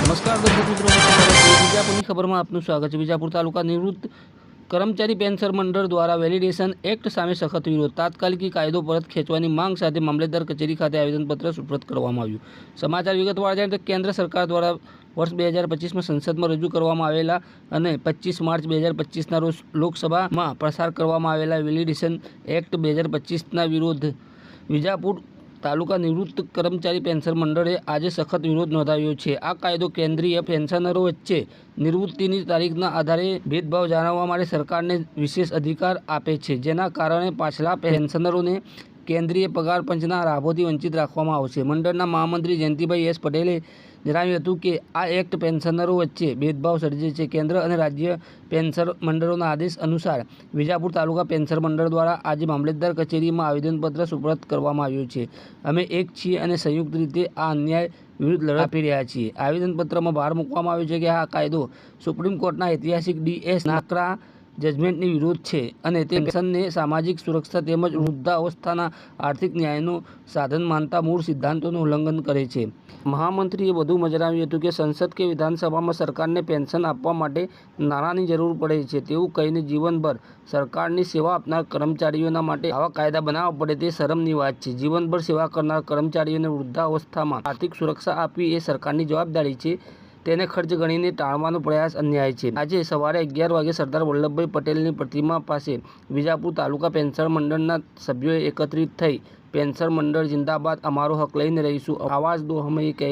નમસ્કાર દર્શક મિત્રો, વિજાપુરની ખબરમાં આપનું સ્વાગત છે। વિજાપુર તાલુકા નિવૃત્ત કર્મચારી પેન્શન મંડળ દ્વારા વેલિડેશન એક્ટ સામે સખત વિરોધ, તાત્કાલિક કાયદો પરત ખેંચવાની માંગ સાથે મામલતદાર કચેરી ખાતે આવેદનપત્ર સુપ્રત કરવામાં આવ્યું। સમાચાર વિગતવાર જાણીએ તો કેન્દ્ર સરકાર દ્વારા વર્ષ 2025માં સંસદમાં રજૂ કરવામાં આવેલા અને 25 માર્ચ 2025ના રોજ લોકસભામાં પસાર કરવામાં આવેલા વેલિડેશન એક્ટ 2025ના વિરોધ વિજાપુર તાલુકા નિવૃત્ત કર્મચારી પેન્શન મંડળે આજે સખત વિરોધ નોંધાવ્યો છે। આ કાયદો કેન્દ્રીય પેન્શનરો વચ્ચે નિવૃત્તિની તારીખના આધારે ભેદભાવ જાણવા માટે સરકારને વિશેષ અધિકાર આપે છે, જેના કારણે પાછલા પેન્શનરોને કેન્દ્રીય પગાર પંચના લાભોથી વંચિત રાખવામાં આવશે। મંડળના મહામંત્રી જયંતિભાઈ એસ પટેલે જણાવ્યું હતું કે આ એક્ટ પેન્શનરો વચ્ચે ભેદભાવ સર્જે છે। કેન્દ્ર અને રાજ્ય પેન્શન મંડળોના આદેશ અનુસાર વિજાપુર તાલુકા પેન્શન મંડળ દ્વારા આજે મામલતદાર કચેરીમાં આવેદનપત્ર સુપ્રત કરવામાં આવ્યું છે। અમે એક છીએ અને સંયુક્ત રીતે આ અન્યાય વિરુદ્ધ લડત આપી રહ્યા છીએ। આવેદનપત્રમાં ભાર મૂકવામાં આવ્યો છે કે આ કાયદો સુપ્રીમ કોર્ટના ઐતિહાસિક DS નાકરા જજમેન્ટની વિરોધ છે અને તે પેન્શનને સામાજિક સુરક્ષા તેમજ વૃદ્ધાવસ્થાના આર્થિક ન્યાયનું સાધન માનતા મૂળ સિદ્ધાંતોનું ઉલ્લંઘન કરે છે। મહામંત્રીએ વધુમાં જણાવ્યું હતું કે સંસદ કે વિધાનસભામાં સરકારને પેન્શન આપવા માટે નાણાંની જરૂર પડે છે તેવું કહીને જીવનભર સરકારની સેવા આપનાર કર્મચારીઓના માટે આવા કાયદા બનાવવા પડે તે શરમની વાત છે। જીવનભર સેવા કરનાર કર્મચારીઓને વૃદ્ધાવસ્થામાં આર્થિક સુરક્ષા આપવી એ સરકારની જવાબદારી છે, તેને ખર્ચ ગણીને ટાળવાનો પ્રયાસ અન્યાય છે। આજે સવારે 11 વાગે સરદાર વલ્લભભાઈ પટેલની પ્રતિમા પાસે વિજાપુર તાલુકા પેન્શન મંડળના સભ્યોએ એકત્રિત થઈ પેન્શન મંડળ જિંદાબાદ, અમારો હક લઈને રહીશું, આવાજ દો હમે કહે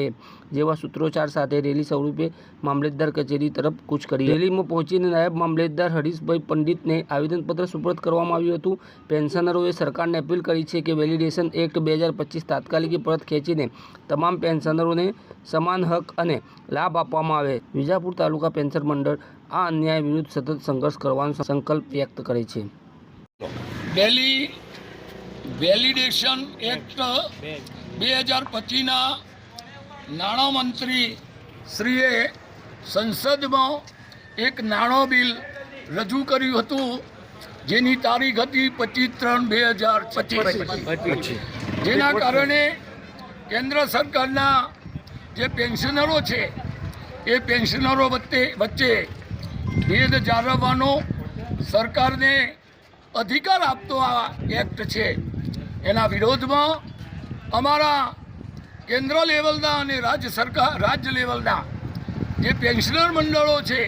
જેવા સૂત્રોચ્ચાર સાથે રેલી સ્વરૂપે મામલતદાર કચેરી તરફ કૂચ કરી। રેલીમાં પહોંચીને નાયબ મામલતદાર હરીશભાઈ પંડિતને આવેદનપત્ર સુપ્રત કરવામાં આવ્યું હતું। પેન્શનરોએ સરકારને અપીલ કરી છે કે વેલિડેશન એક્ટ 2025 તાત્કાલિક પરત ખેંચીને તમામ પેન્શનરોને સમાન હક અને લાભ આપવામાં આવે। વિજાપુર તાલુકા પેન્શન મંડળ આ અન્યાય વિરુદ્ધ સતત સંઘર્ષ કરવાનો સંકલ્પ વ્યક્ત કરે છે। વેલિડેશન એક્ટ 2025ના નાણામંત્રી શ્રીએ સંસદમાં એક નાણાં બિલ રજૂ કર્યું હતું, જેની તારીખ હતી 25/3/2025, જેના કારણે કેન્દ્ર સરકારના જે પેન્શનરો છે એ પેન્શનરો વચ્ચે ભેદ જાળવવાનો સરકારને અધિકાર આપતો આ એક્ટ છે, એના વિરોધમાં અમારા કેન્દ્ર લેવલના અને રાજ્ય લેવલના જે પેન્શનર મંડળો છે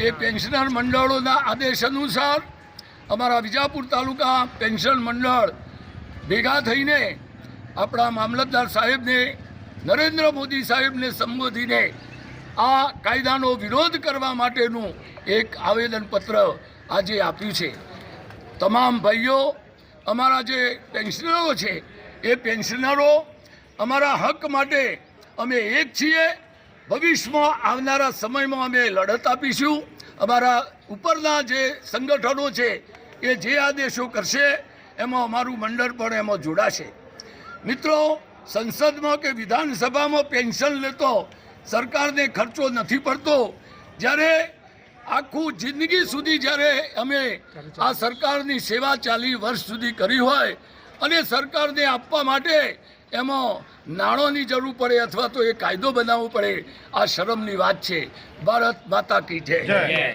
એ પેન્શનર મંડળોના આદેશ અનુસાર અમારા વિજાપુર તાલુકા પેન્શન મંડળ ભેગા થઈને આપણા મામલતદાર સાહેબને, નરેન્દ્ર મોદી સાહેબને સંબોધીને આ કાયદાનો વિરોધ કરવા માટેનું એક આવેદનપત્ર આજે આપ્યું છે। તમામ ભાઈઓ, અમારા જે પેન્શનરો છે એ પેન્શનરો અમારા હક માટે અમે એક છીએ। ભવિષ્યમાં આવનારા સમયમાં અમે લડત આપીશું। અમારા ઉપરના જે સંગઠનો છે એ જે આદેશો કરશે એમાં અમારું મંડળ પણ એમાં જોડાશે। મિત્રો, સંસદમાં કે વિધાનસભામાં પેન્શન લેતો સરકારને ખર્ચો નથી પડતો, જ્યારે આખું જિંદગી સુધી જ્યારે અમે આ સરકારની સેવા 40 વર્ષ સુધી કરી હોય અને સરકારને આપવા માટે એમાં નાણાંની જરૂર પડે અથવા તો એ કાયદો બનાવવો પડે, આ શરમની વાત છે। ભારત માતા કી જય।